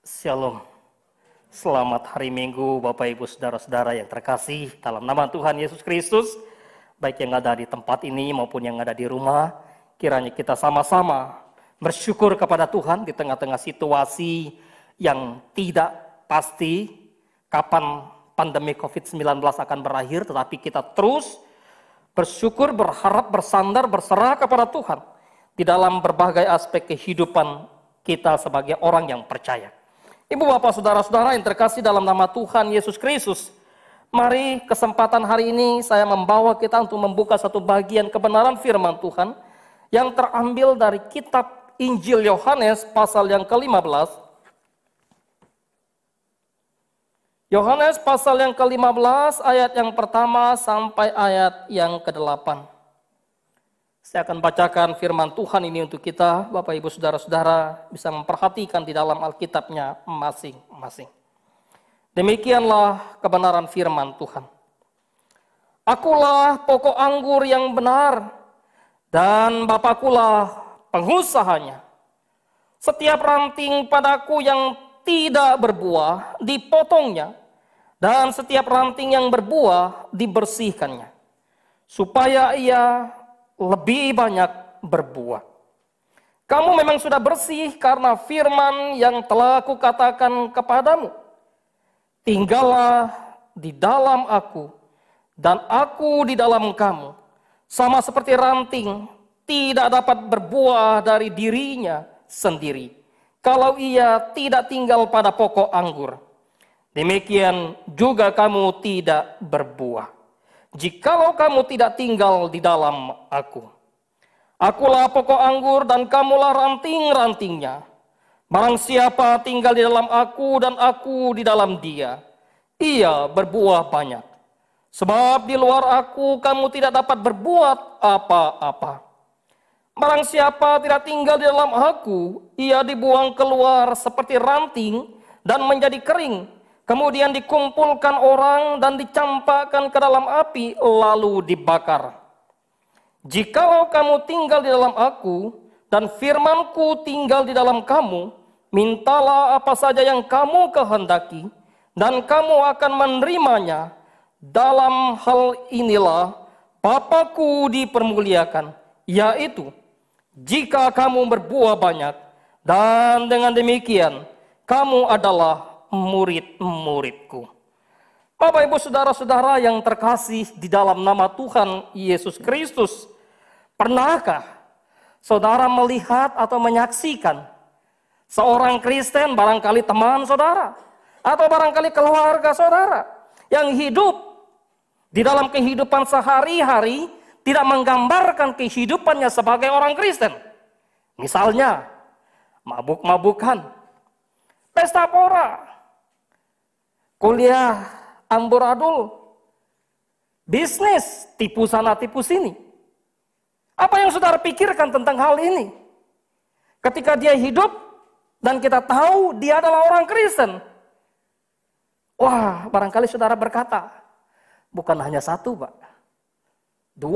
Shalom. Selamat hari Minggu Bapak Ibu Saudara-saudara yang terkasih dalam nama Tuhan Yesus Kristus. Baik yang ada di tempat ini maupun yang ada di rumah. Kiranya kita sama-sama bersyukur kepada Tuhan di tengah-tengah situasi yang tidak pasti kapan pandemi COVID-19 akan berakhir. Tetapi kita terus bersyukur, berharap, bersandar, berserah kepada Tuhan di dalam berbagai aspek kehidupan kita sebagai orang yang percaya. Ibu bapak saudara-saudara yang terkasih dalam nama Tuhan Yesus Kristus, mari kesempatan hari ini saya membawa kita untuk membuka satu bagian kebenaran firman Tuhan yang terambil dari kitab Injil Yohanes pasal yang ke-15. Yohanes pasal yang ke-15 ayat yang pertama sampai ayat yang ke-8. Saya akan bacakan firman Tuhan ini untuk kita, Bapak Ibu Saudara-saudara bisa memperhatikan di dalam Alkitabnya masing-masing. Demikianlah kebenaran firman Tuhan. Akulah pokok anggur yang benar, dan Bapakkulah pengusahanya. Setiap ranting padaku yang tidak berbuah dipotongnya, dan setiap ranting yang berbuah dibersihkannya, supaya ia lebih banyak berbuah. Kamu memang sudah bersih karena firman yang telah kukatakan kepadamu. Tinggallah di dalam aku, dan aku di dalam kamu. Sama seperti ranting tidak dapat berbuah dari dirinya sendiri, kalau ia tidak tinggal pada pokok anggur. Demikian juga kamu tidak berbuah, jikalau kamu tidak tinggal di dalam aku. Akulah pokok anggur dan kamulah ranting-rantingnya. Barang siapa tinggal di dalam aku dan aku di dalam dia, ia berbuah banyak. Sebab di luar aku kamu tidak dapat berbuat apa-apa. Barang siapa tidak tinggal di dalam aku, ia dibuang keluar seperti ranting dan menjadi kering. Kemudian dikumpulkan orang dan dicampakkan ke dalam api, lalu dibakar. Jikalau kamu tinggal di dalam aku, dan firmanku tinggal di dalam kamu, mintalah apa saja yang kamu kehendaki, dan kamu akan menerimanya. Dalam hal inilah Bapakku dipermuliakan, yaitu jika kamu berbuah banyak, dan dengan demikian kamu adalah murid-muridku. Bapak Ibu Saudara-saudara yang terkasih di dalam nama Tuhan Yesus Kristus, pernahkah saudara melihat atau menyaksikan seorang Kristen, barangkali teman saudara, atau barangkali keluarga saudara, yang hidup di dalam kehidupan sehari-hari tidak menggambarkan kehidupannya sebagai orang Kristen? Misalnya, mabuk-mabukan, pesta pora, kuliah amburadul, bisnis tipu sana tipu sini. Apa yang saudara pikirkan tentang hal ini? Ketika dia hidup dan kita tahu dia adalah orang Kristen. Wah, barangkali saudara berkata, bukan hanya satu, Pak. 2,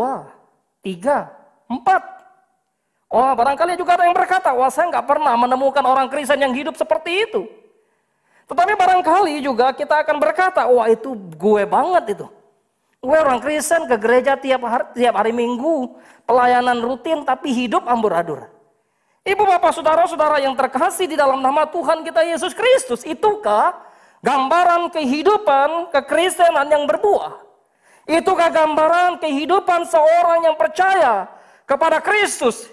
3, 4. Oh, barangkali juga ada yang berkata, wah saya nggak pernah menemukan orang Kristen yang hidup seperti itu. Tetapi barangkali juga kita akan berkata, wah itu gue banget itu. Gue orang Kristen ke gereja tiap hari Minggu, pelayanan rutin tapi hidup amburadul. Ibu bapak saudara-saudara yang terkasih di dalam nama Tuhan kita Yesus Kristus, itukah gambaran kehidupan kekristenan yang berbuah? Itukah gambaran kehidupan seorang yang percaya kepada Kristus?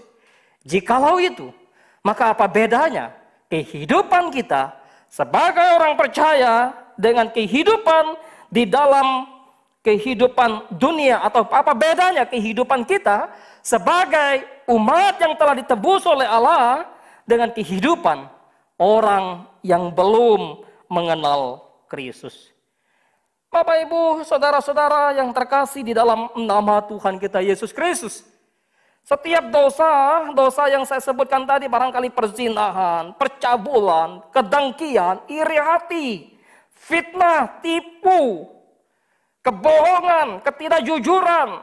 Jikalau itu, maka apa bedanya kehidupan kita sebagai orang percaya dengan kehidupan di dalam kehidupan dunia, atau apa bedanya kehidupan kita sebagai umat yang telah ditebus oleh Allah dengan kehidupan orang yang belum mengenal Kristus? Bapak Ibu saudara-saudara yang terkasih di dalam nama Tuhan kita Yesus Kristus, setiap dosa yang saya sebutkan tadi, barangkali perzinahan, percabulan, kedengkian, iri hati, fitnah, tipu, kebohongan, ketidakjujuran,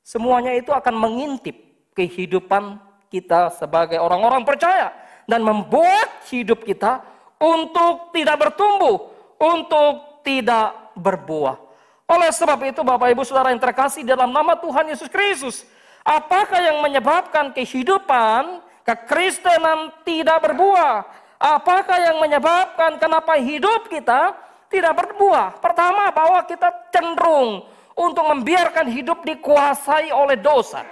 semuanya itu akan mengintip kehidupan kita sebagai orang-orang percaya dan membuat hidup kita untuk tidak bertumbuh, untuk tidak berbuah. Oleh sebab itu Bapak Ibu Saudara yang terkasih dalam nama Tuhan Yesus Kristus, apakah yang menyebabkan kehidupan kekristenan tidak berbuah? Apakah yang menyebabkan kenapa hidup kita tidak berbuah? Pertama, bahwa kita cenderung untuk membiarkan hidup dikuasai oleh dosa.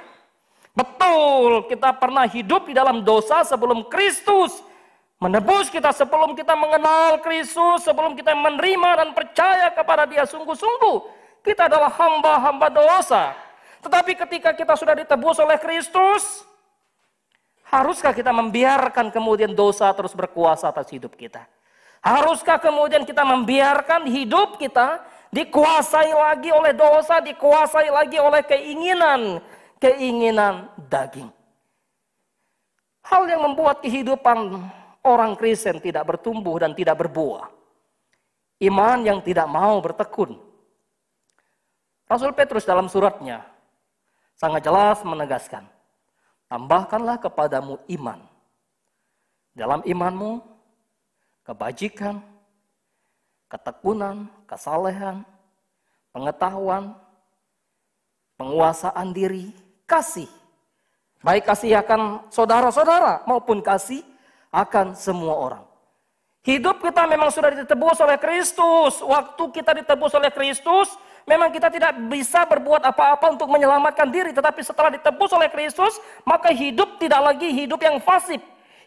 Betul, kita pernah hidup di dalam dosa sebelum Kristus menebus kita, sebelum kita mengenal Kristus, sebelum kita menerima dan percaya kepada Dia sungguh-sungguh. Kita adalah hamba-hamba dosa. Tetapi ketika kita sudah ditebus oleh Kristus, haruskah kita membiarkan kemudian dosa terus berkuasa atas hidup kita? Haruskah kemudian kita membiarkan hidup kita dikuasai lagi oleh dosa, dikuasai lagi oleh keinginan daging? Hal yang membuat kehidupan orang Kristen tidak bertumbuh dan tidak berbuah. Iman yang tidak mau bertekun. Rasul Petrus dalam suratnya sangat jelas menegaskan, tambahkanlah kepadamu iman. Dalam imanmu, kebajikan, ketekunan, kesalehan, pengetahuan, penguasaan diri, kasih. Baik kasih akan saudara-saudara maupun kasih akan semua orang. Hidup kita memang sudah ditebus oleh Kristus. Waktu kita ditebus oleh Kristus, memang kita tidak bisa berbuat apa-apa untuk menyelamatkan diri. Tetapi setelah ditebus oleh Kristus, maka hidup tidak lagi hidup yang fasib.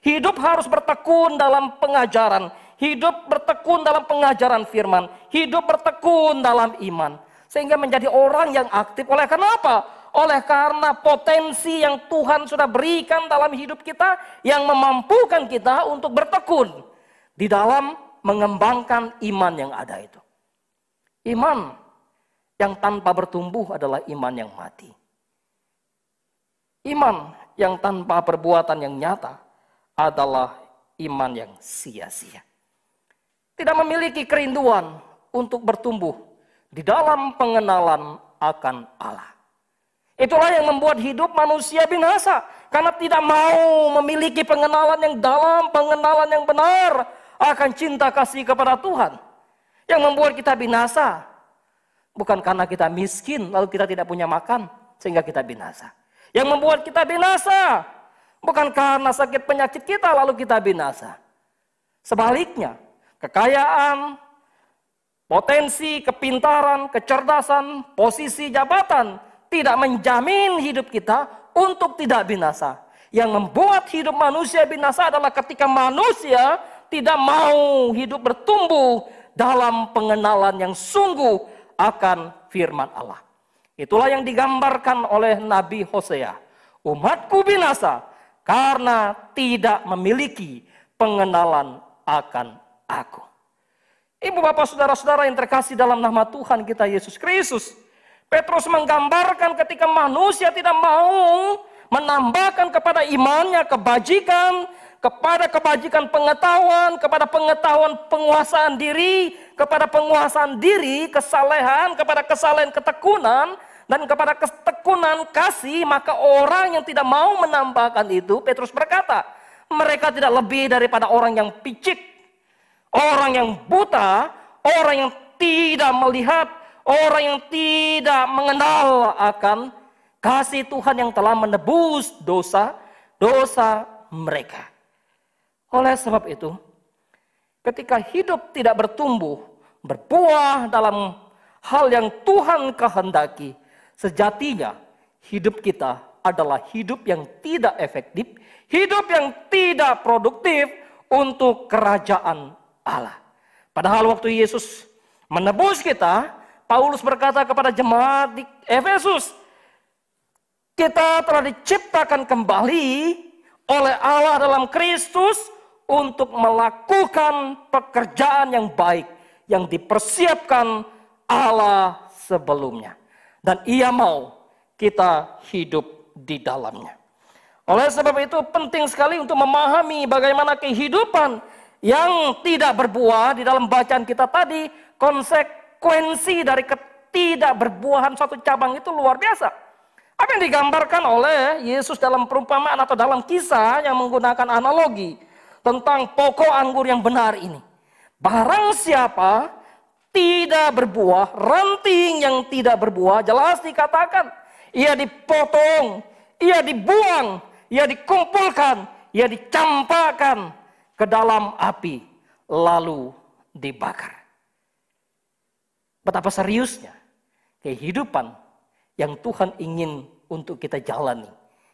Hidup harus bertekun dalam pengajaran. Hidup bertekun dalam pengajaran firman. Hidup bertekun dalam iman. Sehingga menjadi orang yang aktif. Oleh karena apa? Oleh karena potensi yang Tuhan sudah berikan dalam hidup kita, yang memampukan kita untuk bertekun di dalam mengembangkan iman yang ada itu. Iman yang tanpa bertumbuh adalah iman yang mati. Iman yang tanpa perbuatan yang nyata adalah iman yang sia-sia. Tidak memiliki kerinduan untuk bertumbuh di dalam pengenalan akan Allah. Itulah yang membuat hidup manusia binasa. Karena tidak mau memiliki pengenalan yang dalam, pengenalan yang benar akan cinta kasih kepada Tuhan. Yang membuat kita binasa. Bukan karena kita miskin lalu kita tidak punya makan sehingga kita binasa. Yang membuat kita binasa bukan karena sakit penyakit kita lalu kita binasa. Sebaliknya, kekayaan, potensi, kepintaran, kecerdasan, posisi jabatan tidak menjamin hidup kita untuk tidak binasa. Yang membuat hidup manusia binasa adalah ketika manusia tidak mau hidup bertumbuh dalam pengenalan yang sungguh akan firman Allah. Itulah yang digambarkan oleh Nabi Hosea. Umatku binasa karena tidak memiliki pengenalan akan aku. Ibu bapak saudara-saudara yang terkasih dalam nama Tuhan kita Yesus Kristus, Petrus menggambarkan ketika manusia tidak mau menambahkan kepada imannya kebajikan, kepada kebajikan pengetahuan, kepada pengetahuan penguasaan diri, kepada penguasaan diri, kesalehan, kepada kesalehan ketekunan, dan kepada ketekunan kasih, maka orang yang tidak mau menambahkan itu, Petrus berkata, mereka tidak lebih daripada orang yang picik, orang yang buta, orang yang tidak melihat, orang yang tidak mengenal akan kasih Tuhan yang telah menebus dosa mereka. Oleh sebab itu, ketika hidup tidak bertumbuh, berbuah dalam hal yang Tuhan kehendaki, sejatinya hidup kita adalah hidup yang tidak efektif, hidup yang tidak produktif untuk kerajaan Allah. Padahal waktu Yesus menebus kita, Paulus berkata kepada jemaat di Efesus, kita telah diciptakan kembali oleh Allah dalam Kristus untuk melakukan pekerjaan yang baik yang dipersiapkan Allah sebelumnya. Dan Ia mau kita hidup di dalamnya. Oleh sebab itu penting sekali untuk memahami bagaimana kehidupan yang tidak berbuah di dalam bacaan kita tadi, konsekuensi dari ketidakberbuahan suatu cabang itu luar biasa. Apa yang digambarkan oleh Yesus dalam perumpamaan atau dalam kisah yang menggunakan analogi. tentang pokok anggur yang benar ini. Barang siapa tidak berbuah, ranting yang tidak berbuah, jelas dikatakan, ia dipotong, ia dibuang, ia dikumpulkan, ia dicampakkan ke dalam api, lalu dibakar. Betapa seriusnya kehidupan yang Tuhan ingin untuk kita jalani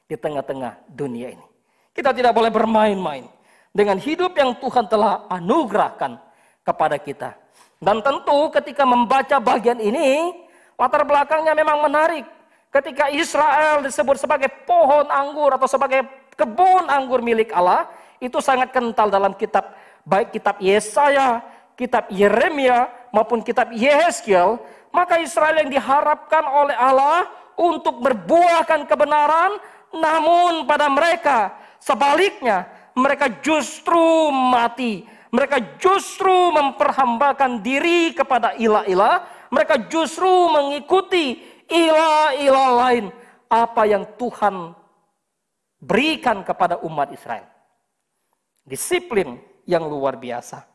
di tengah-tengah dunia ini. Kita tidak boleh bermain-main dengan hidup yang Tuhan telah anugerahkan kepada kita. Dan tentu ketika membaca bagian ini, latar belakangnya memang menarik. Ketika Israel disebut sebagai pohon anggur atau sebagai kebun anggur milik Allah, itu sangat kental dalam kitab, baik kitab Yesaya, kitab Yeremia, maupun kitab Yehezkiel. Maka Israel yang diharapkan oleh Allah untuk berbuahkan kebenaran, namun pada mereka sebaliknya, mereka justru mati. Mereka justru memperhambakan diri kepada ilah-ilah. Mereka justru mengikuti ilah-ilah lain. Apa yang Tuhan berikan kepada umat Israel. Disiplin yang luar biasa.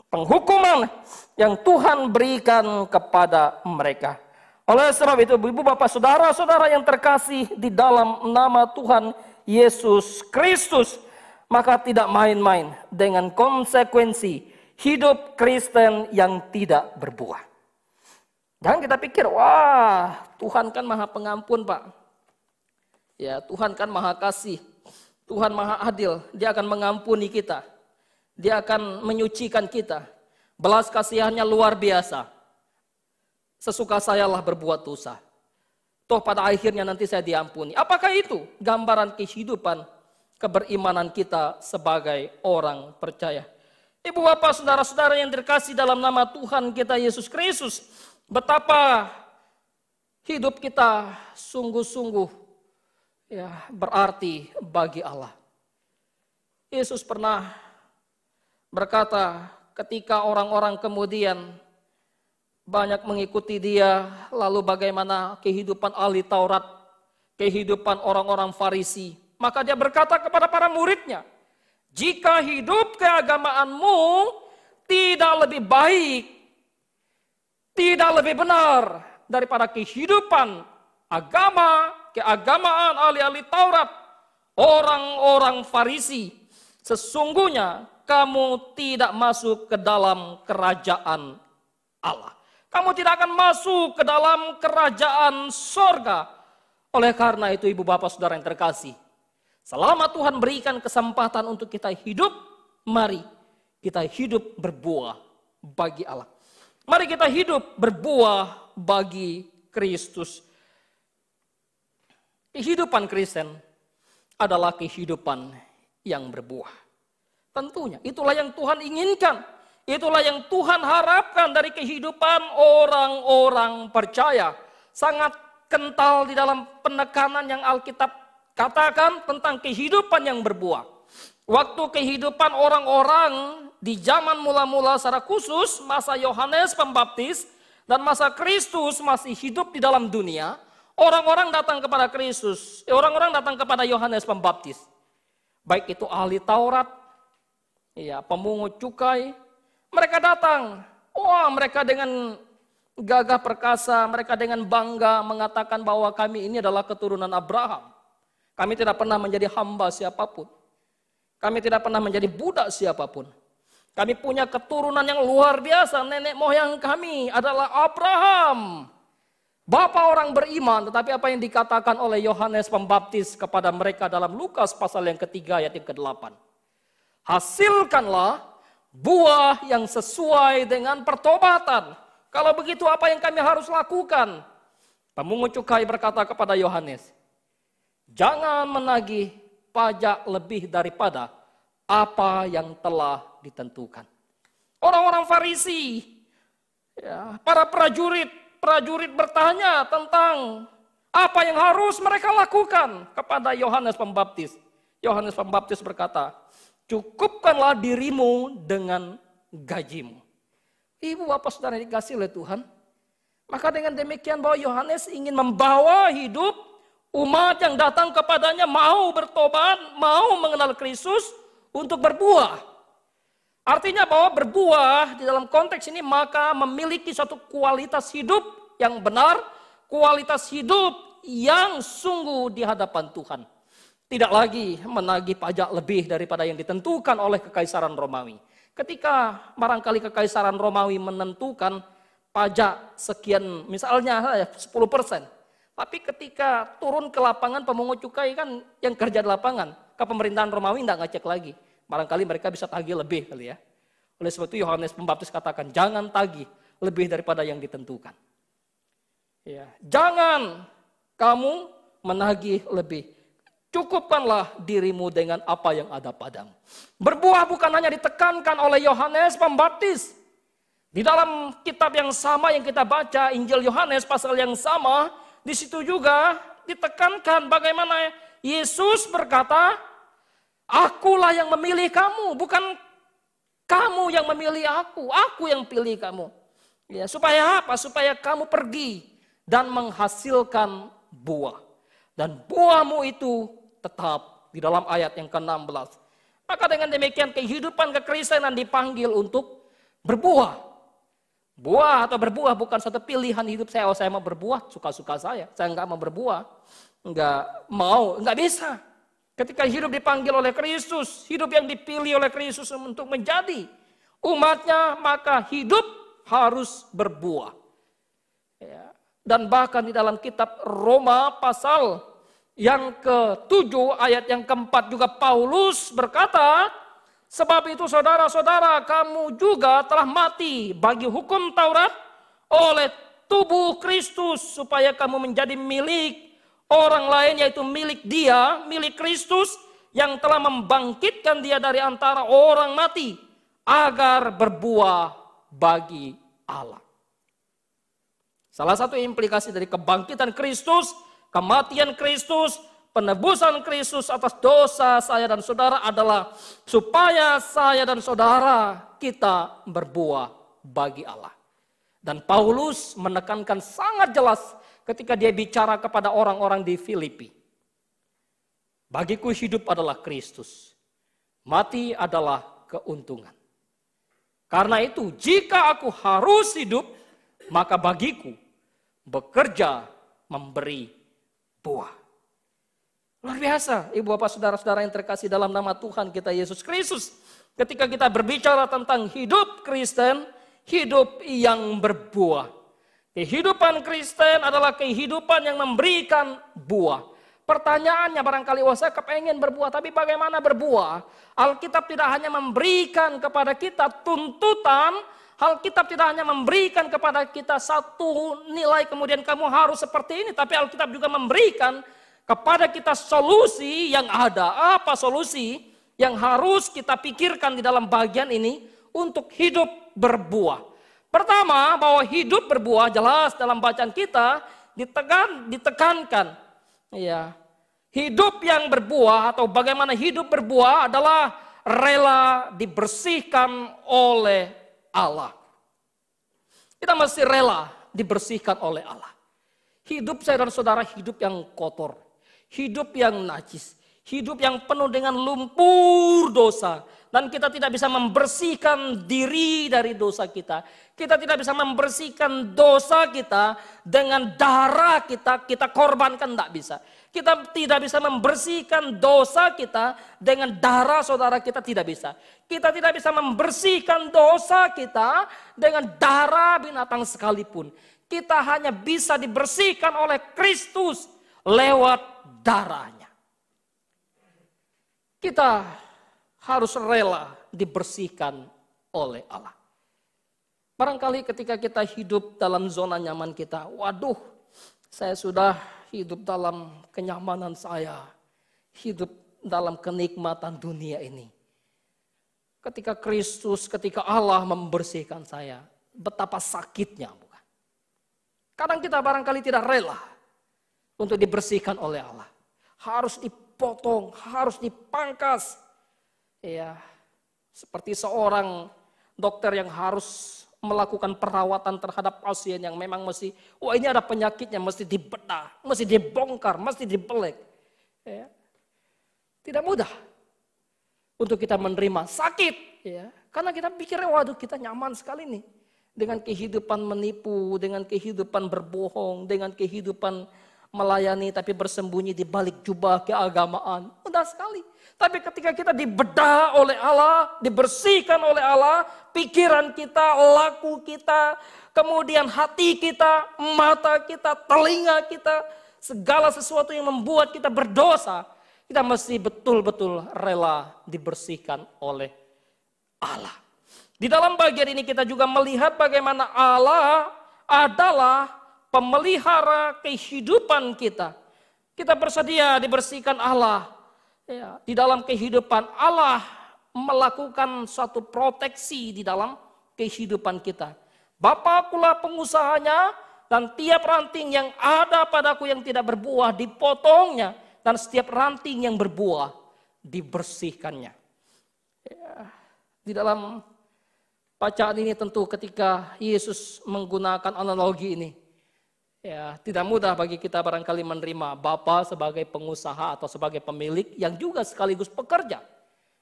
Penghukuman yang Tuhan berikan kepada mereka. Oleh sebab itu, ibu bapak saudara-saudara yang terkasih di dalam nama Tuhan Yesus Kristus, maka tidak main-main dengan konsekuensi hidup Kristen yang tidak berbuah. Jangan kita pikir, wah Tuhan kan maha pengampun Pak. Ya, Tuhan kan maha kasih. Tuhan maha adil. Dia akan mengampuni kita. Dia akan menyucikan kita. Belas kasihannya luar biasa. Sesuka sayalah berbuat dosa. Toh pada akhirnya nanti saya diampuni. Apakah itu gambaran kehidupan keberimanan kita sebagai orang percaya? Ibu bapak saudara-saudara yang terkasih dalam nama Tuhan kita Yesus Kristus, betapa hidup kita sungguh-sungguh ya berarti bagi Allah. Yesus pernah berkata ketika orang-orang kemudian banyak mengikuti dia, lalu bagaimana kehidupan ahli Taurat, kehidupan orang-orang Farisi. Maka dia berkata kepada para muridnya, jika hidup keagamaanmu tidak lebih baik, tidak lebih benar daripada kehidupan agama, keagamaan ahli-ahli Taurat, orang-orang Farisi, sesungguhnya kamu tidak masuk ke dalam kerajaan Allah. Kamu tidak akan masuk ke dalam kerajaan sorga. Oleh karena itu ibu bapak saudara yang terkasih, selama Tuhan berikan kesempatan untuk kita hidup, mari kita hidup berbuah bagi Allah. Mari kita hidup berbuah bagi Kristus. Kehidupan Kristen adalah kehidupan yang berbuah. Tentunya itulah yang Tuhan inginkan. Itulah yang Tuhan harapkan dari kehidupan orang-orang percaya. Sangat kental di dalam penekanan yang Alkitab katakan tentang kehidupan yang berbuah. Waktu kehidupan orang-orang di zaman mula-mula secara khusus, masa Yohanes Pembaptis dan masa Kristus masih hidup di dalam dunia, orang-orang datang kepada Kristus, orang-orang datang kepada Yohanes Pembaptis. Baik itu ahli Taurat, ya, pemungut cukai, mereka datang, wah mereka dengan gagah perkasa, mereka dengan bangga mengatakan bahwa kami ini adalah keturunan Abraham. Kami tidak pernah menjadi hamba siapapun. Kami tidak pernah menjadi budak siapapun. Kami punya keturunan yang luar biasa, nenek moyang kami adalah Abraham. Bapak orang beriman, tetapi apa yang dikatakan oleh Yohanes Pembaptis kepada mereka dalam Lukas pasal yang ketiga ayat yang ke-8. Hasilkanlah buah yang sesuai dengan pertobatan. Kalau begitu apa yang kami harus lakukan? Pemungut cukai berkata kepada Yohanes, jangan menagih pajak lebih daripada apa yang telah ditentukan. Orang-orang Farisi, ya, para prajurit bertanya tentang apa yang harus mereka lakukan kepada Yohanes Pembaptis. Yohanes Pembaptis berkata, cukupkanlah dirimu dengan gajimu. Ibu bapak saudara dikasih oleh Tuhan. Maka dengan demikian bahwa Yohanes ingin membawa hidup umat yang datang kepadanya mau bertobat, mau mengenal Kristus untuk berbuah. Artinya bahwa berbuah di dalam konteks ini maka memiliki suatu kualitas hidup yang benar, kualitas hidup yang sungguh di hadapan Tuhan. Tidak lagi menagih pajak lebih daripada yang ditentukan oleh Kekaisaran Romawi. Ketika barangkali Kekaisaran Romawi menentukan pajak sekian, misalnya 10%. Tapi ketika turun ke lapangan pemungut cukai kan yang kerja di lapangan, ke pemerintahan Romawi tidak ngecek lagi. Barangkali mereka bisa tagih lebih kali ya. Oleh sebab itu Yohanes Pembaptis katakan, jangan tagih lebih daripada yang ditentukan. Ya, jangan kamu menagih lebih. Cukupkanlah dirimu dengan apa yang ada padamu. Berbuah bukan hanya ditekankan oleh Yohanes Pembaptis. Di dalam kitab yang sama yang kita baca, Injil Yohanes pasal yang sama, di situ juga ditekankan bagaimana Yesus berkata, akulah yang memilih kamu, bukan kamu yang memilih aku yang pilih kamu. Ya, supaya apa? Supaya kamu pergi dan menghasilkan buah. Dan buahmu itu tetap di dalam ayat yang ke-16. Maka dengan demikian kehidupan kekristenan dipanggil untuk berbuah. Buah atau berbuah bukan satu pilihan hidup saya. Oh, saya mau berbuah, suka-suka saya. Saya enggak mau berbuah. Enggak bisa. Ketika hidup dipanggil oleh Kristus, hidup yang dipilih oleh Kristus untuk menjadi umatnya, maka hidup harus berbuah. Ya. Dan bahkan di dalam kitab Roma pasal yang ke-7 ayat yang ke-4 juga Paulus berkata, sebab itu saudara-saudara kamu juga telah mati bagi hukum Taurat oleh tubuh Kristus supaya kamu menjadi milik orang lain, yaitu milik Dia, milik Kristus yang telah membangkitkan Dia dari antara orang mati agar berbuah bagi Allah. Salah satu implikasi dari kebangkitan Kristus, kematian Kristus, penebusan Kristus atas dosa saya dan saudara adalah supaya saya dan saudara kita berbuah bagi Allah. Dan Paulus menekankan sangat jelas ketika dia bicara kepada orang-orang di Filipi. Bagiku hidup adalah Kristus, mati adalah keuntungan. Karena itu jika aku harus hidup, maka bagiku bekerja memberi buah. Luar biasa, ibu bapak saudara-saudara yang terkasih dalam nama Tuhan kita Yesus Kristus. Ketika kita berbicara tentang hidup Kristen, hidup yang berbuah. Kehidupan Kristen adalah kehidupan yang memberikan buah. Pertanyaannya barangkali, saya kepengen berbuah, tapi bagaimana berbuah? Alkitab tidak hanya memberikan kepada kita tuntutan, Alkitab tidak hanya memberikan kepada kita satu nilai kemudian kamu harus seperti ini, tapi Alkitab juga memberikan kepada kita solusi yang ada. Apa solusi yang harus kita pikirkan di dalam bagian ini untuk hidup berbuah? Pertama, bahwa hidup berbuah jelas dalam bacaan kita ditekankan. Ya, hidup yang berbuah atau bagaimana hidup berbuah adalah rela dibersihkan oleh Allah. Kita mesti rela dibersihkan oleh Allah. Hidup saya dan saudara hidup yang kotor, hidup yang najis, hidup yang penuh dengan lumpur dosa. Dan kita tidak bisa membersihkan diri dari dosa kita. Kita tidak bisa membersihkan dosa kita dengan darah kita korbankan, tidak bisa. Kita tidak bisa membersihkan dosa kita dengan darah saudara kita, tidak bisa. Kita tidak bisa membersihkan dosa kita dengan darah binatang sekalipun. Kita hanya bisa dibersihkan oleh Kristus lewat darahnya. Kita harus rela dibersihkan oleh Allah. Barangkali ketika kita hidup dalam zona nyaman kita, waduh, saya sudah hidup dalam kenyamanan saya, hidup dalam kenikmatan dunia ini. Ketika Kristus, ketika Allah membersihkan saya, betapa sakitnya, bukan? Kadang kita barangkali tidak rela untuk dibersihkan oleh Allah. Harus dipotong, harus dipangkas. Ya, seperti seorang dokter yang harus melakukan perawatan terhadap pasien yang memang mesti, ini ada penyakitnya, mesti dibedah, mesti dibongkar, mesti dibelek. Ya. Tidak mudah. untuk kita menerima sakit, ya. Karena kita pikir, waduh kita nyaman sekali nih dengan kehidupan menipu, dengan kehidupan berbohong, dengan kehidupan melayani tapi bersembunyi di balik jubah keagamaan. Mudah sekali. Tapi ketika kita dibedah oleh Allah, dibersihkan oleh Allah, pikiran kita, laku kita, kemudian hati kita, mata kita, telinga kita, segala sesuatu yang membuat kita berdosa, kita mesti betul-betul rela dibersihkan oleh Allah. Di dalam bagian ini kita juga melihat bagaimana Allah adalah pemelihara kehidupan kita. Kita bersedia dibersihkan Allah. Ya, di dalam kehidupan Allah melakukan suatu proteksi di dalam kehidupan kita. Bapakkulah pengusahanya, dan tiap ranting yang ada padaku yang tidak berbuah dipotongnya, dan setiap ranting yang berbuah dibersihkannya. Ya, di dalam bacaan ini tentu ketika Yesus menggunakan analogi ini, ya, tidak mudah bagi kita barangkali menerima Bapa sebagai pengusaha atau sebagai pemilik yang juga sekaligus pekerja.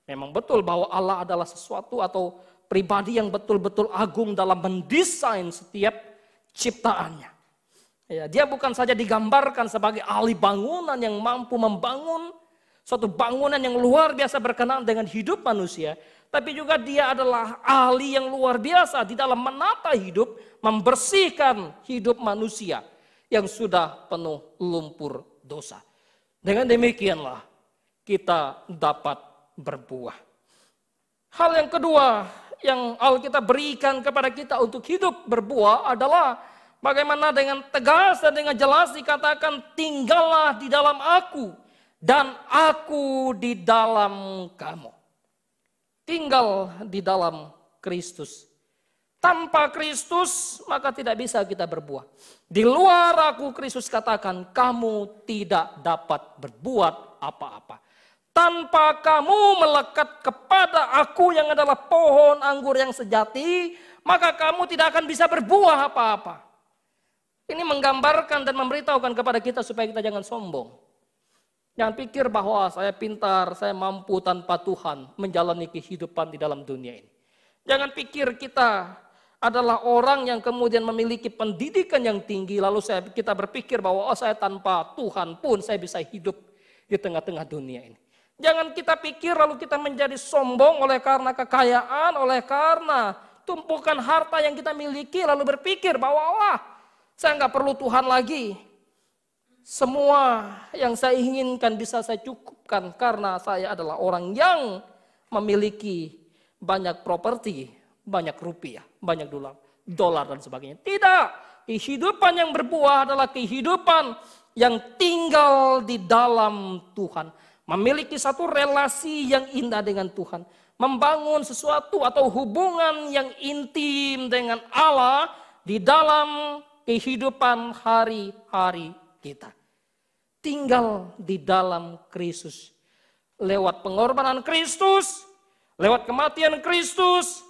Memang betul bahwa Allah adalah sesuatu atau pribadi yang betul-betul agung dalam mendesain setiap ciptaannya. Ya, dia bukan saja digambarkan sebagai ahli bangunan yang mampu membangun suatu bangunan yang luar biasa berkenaan dengan hidup manusia, tapi juga dia adalah ahli yang luar biasa di dalam menata hidup, membersihkan hidup manusia yang sudah penuh lumpur dosa. Dengan demikianlah kita dapat berbuah. Hal yang kedua yang Alkitab berikan kepada kita untuk hidup berbuah adalah bagaimana dengan tegas dan dengan jelas dikatakan, tinggallah di dalam aku dan aku di dalam kamu. Tinggal di dalam Kristus. Tanpa Kristus maka tidak bisa kita berbuah. Di luar aku, Kristus katakan, kamu tidak dapat berbuat apa-apa. Tanpa kamu melekat kepada aku yang adalah pohon anggur yang sejati, maka kamu tidak akan bisa berbuah apa-apa. Ini menggambarkan dan memberitahukan kepada kita supaya kita jangan sombong. Jangan pikir bahwa saya pintar, saya mampu tanpa Tuhan menjalani kehidupan di dalam dunia ini. Jangan pikir kita adalah orang yang kemudian memiliki pendidikan yang tinggi, lalu kita berpikir bahwa saya tanpa Tuhan pun saya bisa hidup di tengah-tengah dunia ini. Jangan kita pikir lalu kita menjadi sombong oleh karena kekayaan, oleh karena tumpukan harta yang kita miliki, lalu berpikir bahwa wah, saya nggak perlu Tuhan lagi. Semua yang saya inginkan bisa saya cukupkan karena saya adalah orang yang memiliki banyak properti, banyak rupiah, banyak dolar dan sebagainya. Tidak, kehidupan yang berbuah adalah kehidupan yang tinggal di dalam Tuhan. Memiliki satu relasi yang indah dengan Tuhan. Membangun sesuatu atau hubungan yang intim dengan Allah di dalam kehidupan hari-hari kita. Tinggal di dalam Kristus. Lewat pengorbanan Kristus, lewat kematian Kristus,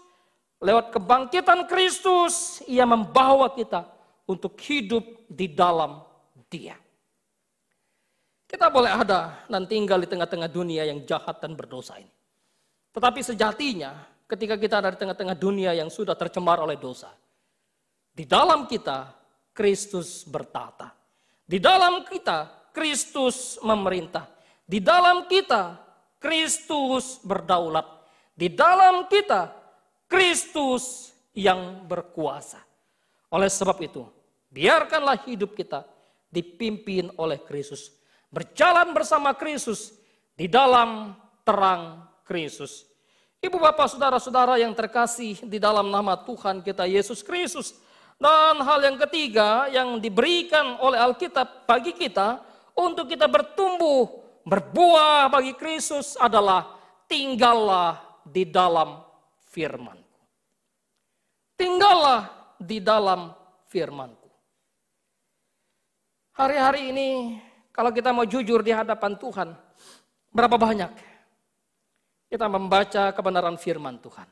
lewat kebangkitan Kristus, Ia membawa kita untuk hidup di dalam Dia. Kita boleh ada dan tinggal di tengah-tengah dunia yang jahat dan berdosa ini. Tetapi sejatinya ketika kita ada di tengah-tengah dunia yang sudah tercemar oleh dosa, di dalam kita Kristus bertata. Di dalam kita Kristus memerintah. Di dalam kita Kristus berdaulat. Di dalam kita Kristus yang berkuasa. Oleh sebab itu, biarkanlah hidup kita dipimpin oleh Kristus. Berjalan bersama Kristus di dalam terang Kristus. Ibu bapak saudara-saudara yang terkasih di dalam nama Tuhan kita Yesus Kristus. Dan hal yang ketiga yang diberikan oleh Alkitab bagi kita untuk kita bertumbuh, berbuah bagi Kristus adalah tinggallah di dalam firman-Ku. Tinggallah di dalam firman-Ku. Hari-hari ini kalau kita mau jujur di hadapan Tuhan, berapa banyak kita membaca kebenaran firman Tuhan?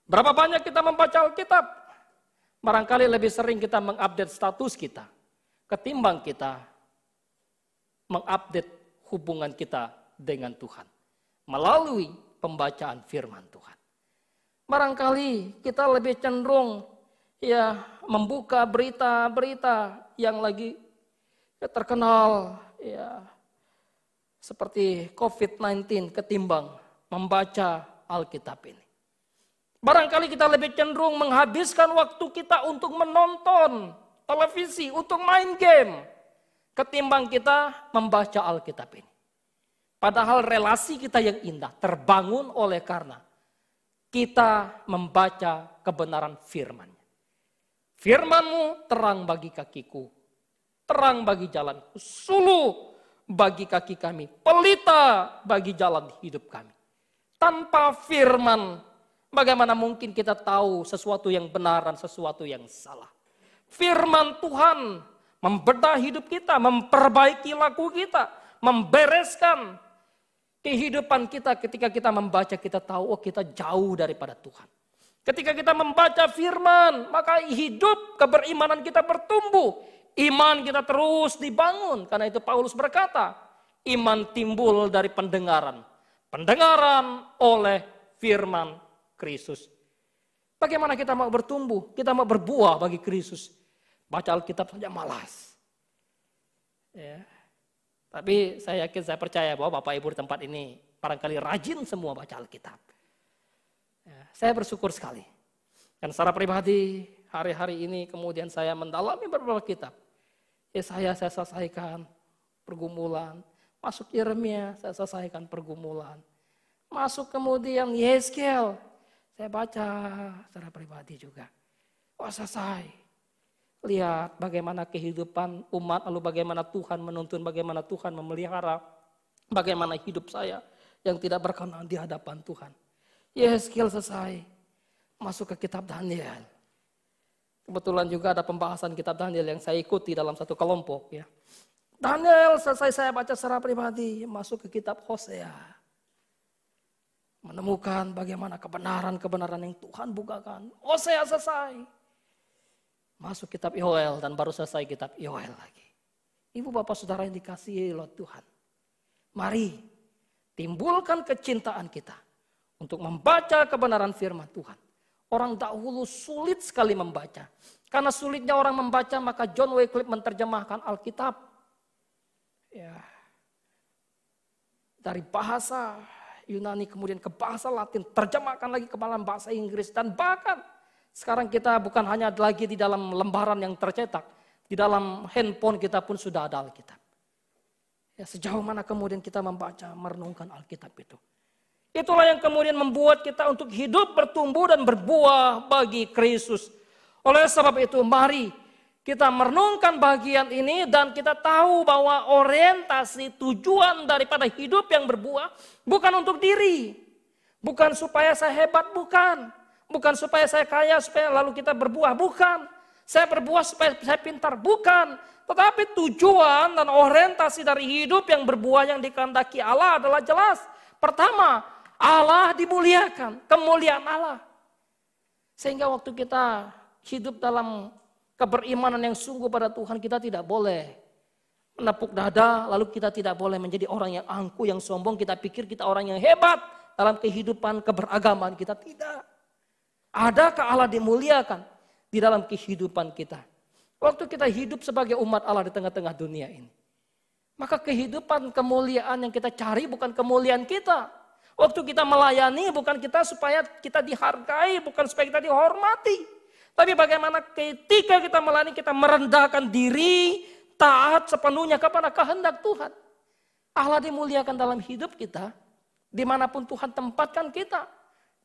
Berapa banyak kita membaca Alkitab? Barangkali lebih sering kita mengupdate status kita ketimbang kita mengupdate hubungan kita dengan Tuhan. Melalui pembacaan firman Tuhan. Barangkali kita lebih cenderung ya membuka berita-berita yang lagi terkenal ya seperti COVID-19 ketimbang membaca Alkitab ini. Barangkali kita lebih cenderung menghabiskan waktu kita untuk menonton televisi, untuk main game, ketimbang kita membaca Alkitab ini. Padahal relasi kita yang indah terbangun oleh karena kita membaca kebenaran firman-Nya. Firman-Mu terang bagi kakiku, terang bagi jalanku, suluh bagi kaki kami, pelita bagi jalan hidup kami. Tanpa firman, bagaimana mungkin kita tahu sesuatu yang benar dan sesuatu yang salah? Firman Tuhan membedah hidup kita, memperbaiki laku kita, membereskan kehidupan kita. Ketika kita membaca, kita tahu, oh kita jauh daripada Tuhan. Ketika kita membaca firman, maka hidup keberimanan kita bertumbuh. Iman kita terus dibangun. Karena itu Paulus berkata, iman timbul dari pendengaran. Pendengaran oleh firman Kristus. Bagaimana kita mau bertumbuh? Kita mau berbuah bagi Kristus. Baca Alkitab saja malas. Ya. Tapi saya yakin, saya percaya bahwa Bapak Ibu di tempat ini barangkali rajin semua baca Alkitab. Ya, saya bersyukur sekali. Dan secara pribadi hari-hari ini kemudian saya mendalami beberapa kitab. Yesaya saya selesaikan pergumulan. Masuk Yeremia saya selesaikan pergumulan. Masuk kemudian Yeskel. Saya baca secara pribadi juga. Oh selesai. Lihat bagaimana kehidupan umat, lalu bagaimana Tuhan menuntun, bagaimana Tuhan memelihara. Bagaimana hidup saya yang tidak berkenan di hadapan Tuhan. Yeskel selesai. Masuk ke kitab Daniel. Kebetulan juga ada pembahasan kitab Daniel yang saya ikuti dalam satu kelompok. Ya. Daniel selesai saya baca secara pribadi, masuk ke kitab Hosea. Menemukan bagaimana kebenaran-kebenaran yang Tuhan bukakan. Hosea selesai. Masuk kitab Yoel dan baru selesai kitab Yoel lagi. Ibu bapak saudara yang dikasihi oleh Tuhan. Mari timbulkan kecintaan kita untuk membaca kebenaran firman Tuhan. Orang dahulu sulit sekali membaca. Karena sulitnya orang membaca, maka John Wycliffe menerjemahkan Alkitab. Ya, dari bahasa Yunani kemudian ke bahasa Latin, terjemahkan lagi ke dalam bahasa Inggris. Dan bahkan sekarang kita bukan hanya lagi di dalam lembaran yang tercetak, di dalam handphone kita pun sudah ada Alkitab. Ya, sejauh mana kemudian kita membaca, merenungkan Alkitab itu. Itulah yang kemudian membuat kita untuk hidup, bertumbuh dan berbuah bagi Kristus. Oleh sebab itu mari kita merenungkan bagian ini dan kita tahu bahwa orientasi tujuan daripada hidup yang berbuah bukan untuk diri. Bukan supaya saya hebat, bukan. Bukan supaya saya kaya, supaya lalu kita berbuah, bukan. Saya berbuah supaya saya pintar, bukan. Tetapi tujuan dan orientasi dari hidup yang berbuah yang dikehendaki Allah adalah jelas. Pertama, Allah dimuliakan, kemuliaan Allah. Sehingga waktu kita hidup dalam keberimanan yang sungguh pada Tuhan, kita tidak boleh menepuk dada, lalu kita tidak boleh menjadi orang yang angkuh, yang sombong, kita pikir kita orang yang hebat dalam kehidupan keberagaman kita, tidak. Adakah Allah dimuliakan di dalam kehidupan kita? Waktu kita hidup sebagai umat Allah di tengah-tengah dunia ini, maka kehidupan kemuliaan yang kita cari bukan kemuliaan kita. Waktu kita melayani bukan kita supaya kita dihargai, bukan supaya kita dihormati. Tapi bagaimana ketika kita melayani, kita merendahkan diri, taat sepenuhnya kepada kehendak Tuhan. Allah dimuliakan dalam hidup kita, dimanapun Tuhan tempatkan kita.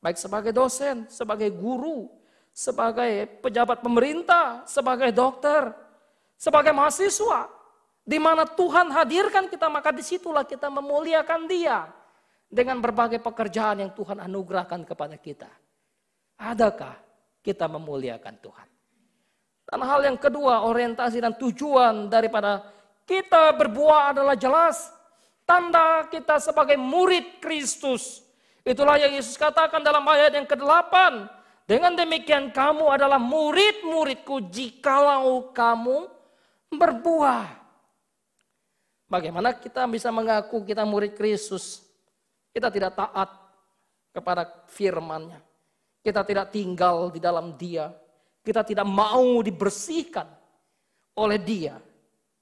Baik sebagai dosen, sebagai guru, sebagai pejabat pemerintah, sebagai dokter, sebagai mahasiswa. Di mana Tuhan hadirkan kita, maka disitulah kita memuliakan Dia. Dengan berbagai pekerjaan yang Tuhan anugerahkan kepada kita. Adakah kita memuliakan Tuhan? Dan hal yang kedua, orientasi dan tujuan daripada kita berbuah adalah jelas. Tanda kita sebagai murid Kristus. Itulah yang Yesus katakan dalam ayat yang ke-8. Dengan demikian kamu adalah murid-muridku jikalau kamu berbuah. Bagaimana kita bisa mengaku kita murid Kristus? Kita tidak taat kepada firman-Nya. Kita tidak tinggal di dalam Dia. Kita tidak mau dibersihkan oleh Dia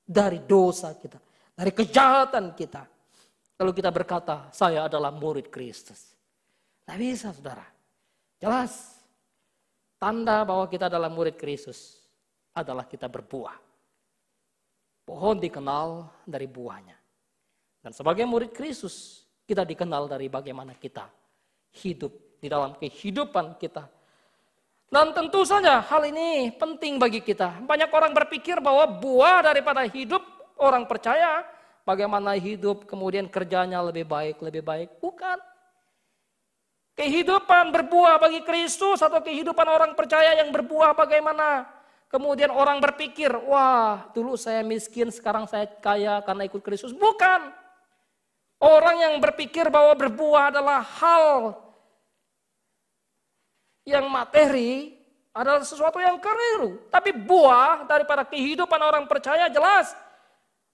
dari dosa kita, dari kejahatan kita. Lalu kita berkata, saya adalah murid Kristus. Tidak bisa, saudara. Jelas, tanda bahwa kita adalah murid Kristus adalah kita berbuah. Pohon dikenal dari buahnya. Dan sebagai murid Kristus, kita dikenal dari bagaimana kita hidup di dalam kehidupan kita. Dan tentu saja hal ini penting bagi kita. Banyak orang berpikir bahwa buah daripada hidup orang percaya, bagaimana hidup kemudian kerjanya lebih baik. Bukan. Kehidupan berbuah bagi Kristus atau kehidupan orang percaya yang berbuah bagaimana? Kemudian orang berpikir, wah dulu saya miskin, sekarang saya kaya karena ikut Kristus. Bukan. Orang yang berpikir bahwa berbuah adalah hal yang materi adalah sesuatu yang keliru. Tapi buah daripada kehidupan orang percaya jelas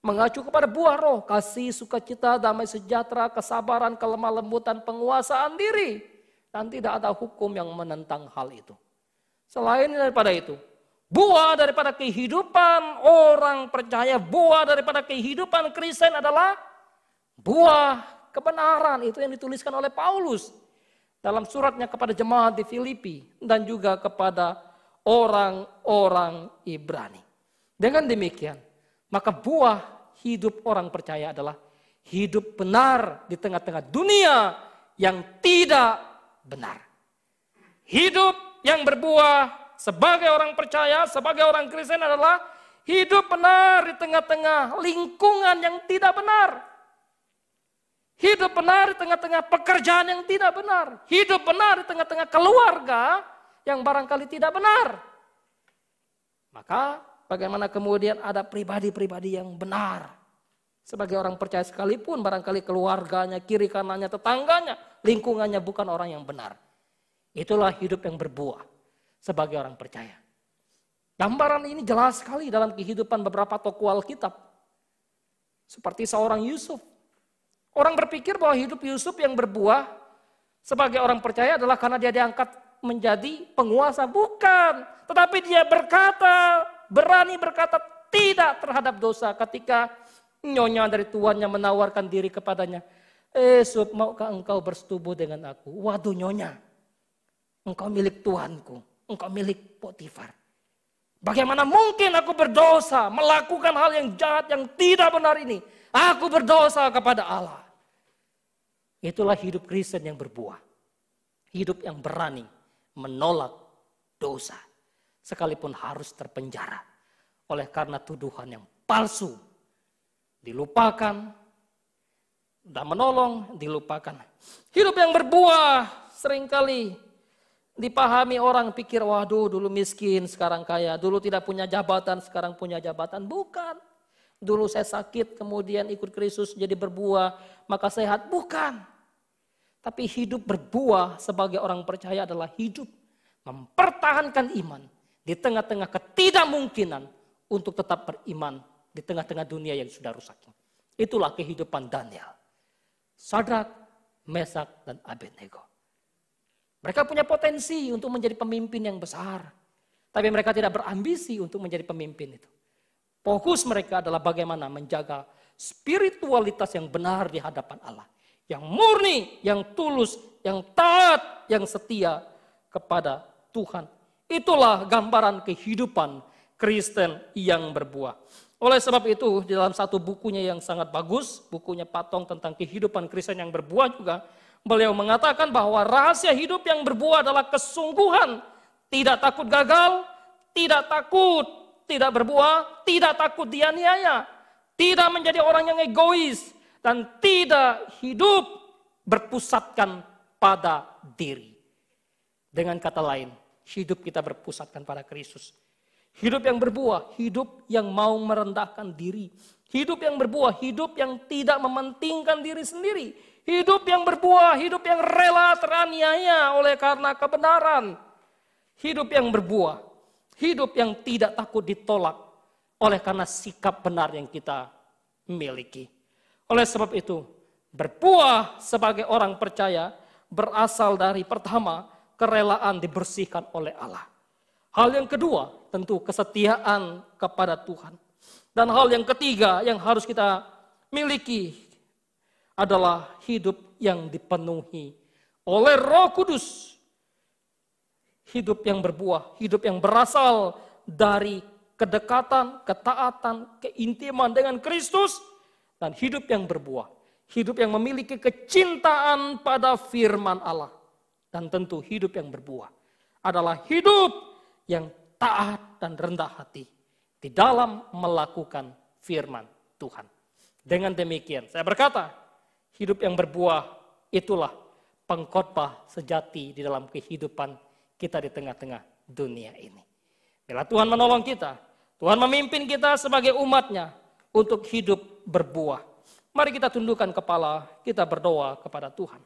mengacu kepada buah roh. Kasih, sukacita, damai sejahtera, kesabaran, kelemah lembutan, penguasaan diri. Dan tidak ada hukum yang menentang hal itu. Selain daripada itu, buah daripada kehidupan orang percaya, buah daripada kehidupan Kristen adalah buah kebenaran. Itu yang dituliskan oleh Paulus dalam suratnya kepada jemaat di Filipi dan juga kepada orang-orang Ibrani. Dengan demikian, maka buah hidup orang percaya adalah hidup benar di tengah-tengah dunia yang tidak benar. Hidup yang berbuah sebagai orang percaya, sebagai orang Kristen adalah hidup benar di tengah-tengah lingkungan yang tidak benar. Hidup benar di tengah-tengah pekerjaan yang tidak benar. Hidup benar di tengah-tengah keluarga yang barangkali tidak benar. Maka bagaimana kemudian ada pribadi-pribadi yang benar. Sebagai orang percaya sekalipun barangkali keluarganya, kiri kanannya, tetangganya, lingkungannya bukan orang yang benar. Itulah hidup yang berbuah sebagai orang percaya. Gambaran ini jelas sekali dalam kehidupan beberapa tokoh Alkitab. Seperti seorang Yusuf. Orang berpikir bahwa hidup Yusuf yang berbuah sebagai orang percaya adalah karena dia diangkat menjadi penguasa. Bukan. Tetapi dia berkata, berani berkata tidak terhadap dosa ketika nyonya dari tuannya menawarkan diri kepadanya. Yusuf, maukah engkau bersetubuh dengan aku? Waduh nyonya, engkau milik tuanku, engkau milik Potifar. Bagaimana mungkin aku berdosa, melakukan hal yang jahat, yang tidak benar ini? Aku berdosa kepada Allah. Itulah hidup Kristen yang berbuah. Hidup yang berani menolak dosa. Sekalipun harus terpenjara. Oleh karena tuduhan yang palsu. Dilupakan. Dan menolong, dilupakan. Hidup yang berbuah seringkali dipahami orang pikir, waduh dulu miskin, sekarang kaya. Dulu tidak punya jabatan, sekarang punya jabatan. Bukan. Dulu saya sakit, kemudian ikut Kristus jadi berbuah, maka sehat. Bukan. Tapi hidup berbuah sebagai orang percaya adalah hidup mempertahankan iman di tengah-tengah ketidakmungkinan untuk tetap beriman di tengah-tengah dunia yang sudah rusak. Itulah kehidupan Daniel, Sadrak, Mesak, dan Abednego. Mereka punya potensi untuk menjadi pemimpin yang besar, tapi mereka tidak berambisi untuk menjadi pemimpin itu. Fokus mereka adalah bagaimana menjaga spiritualitas yang benar di hadapan Allah. Yang murni, yang tulus, yang taat, yang setia kepada Tuhan. Itulah gambaran kehidupan Kristen yang berbuah. Oleh sebab itu, di dalam satu bukunya yang sangat bagus, bukunya Patong tentang kehidupan Kristen yang berbuah juga, beliau mengatakan bahwa rahasia hidup yang berbuah adalah kesungguhan. Tidak takut gagal, tidak takut tidak berbuah, tidak takut dianiaya, tidak menjadi orang yang egois, dan tidak hidup berpusatkan pada diri. Dengan kata lain, hidup kita berpusatkan pada Kristus. Hidup yang berbuah, hidup yang mau merendahkan diri. Hidup yang berbuah, hidup yang tidak mementingkan diri sendiri. Hidup yang berbuah, hidup yang rela teraniaya oleh karena kebenaran. Hidup yang berbuah. Hidup yang tidak takut ditolak oleh karena sikap benar yang kita miliki. Oleh sebab itu, berbuah sebagai orang percaya berasal dari pertama, kerelaan dibersihkan oleh Allah. Hal yang kedua, tentu kesetiaan kepada Tuhan. Dan hal yang ketiga yang harus kita miliki adalah hidup yang dipenuhi oleh Roh Kudus. Hidup yang berbuah, hidup yang berasal dari kedekatan, ketaatan, keintiman dengan Kristus, dan hidup yang berbuah. Hidup yang memiliki kecintaan pada firman Allah. Dan tentu hidup yang berbuah adalah hidup yang taat dan rendah hati di dalam melakukan firman Tuhan. Dengan demikian, saya berkata, hidup yang berbuah itulah pengkhotbah sejati di dalam kehidupan kita di tengah-tengah dunia ini. Bila Tuhan menolong kita, Tuhan memimpin kita sebagai umatnya untuk hidup berbuah. Mari kita tundukkan kepala, kita berdoa kepada Tuhan.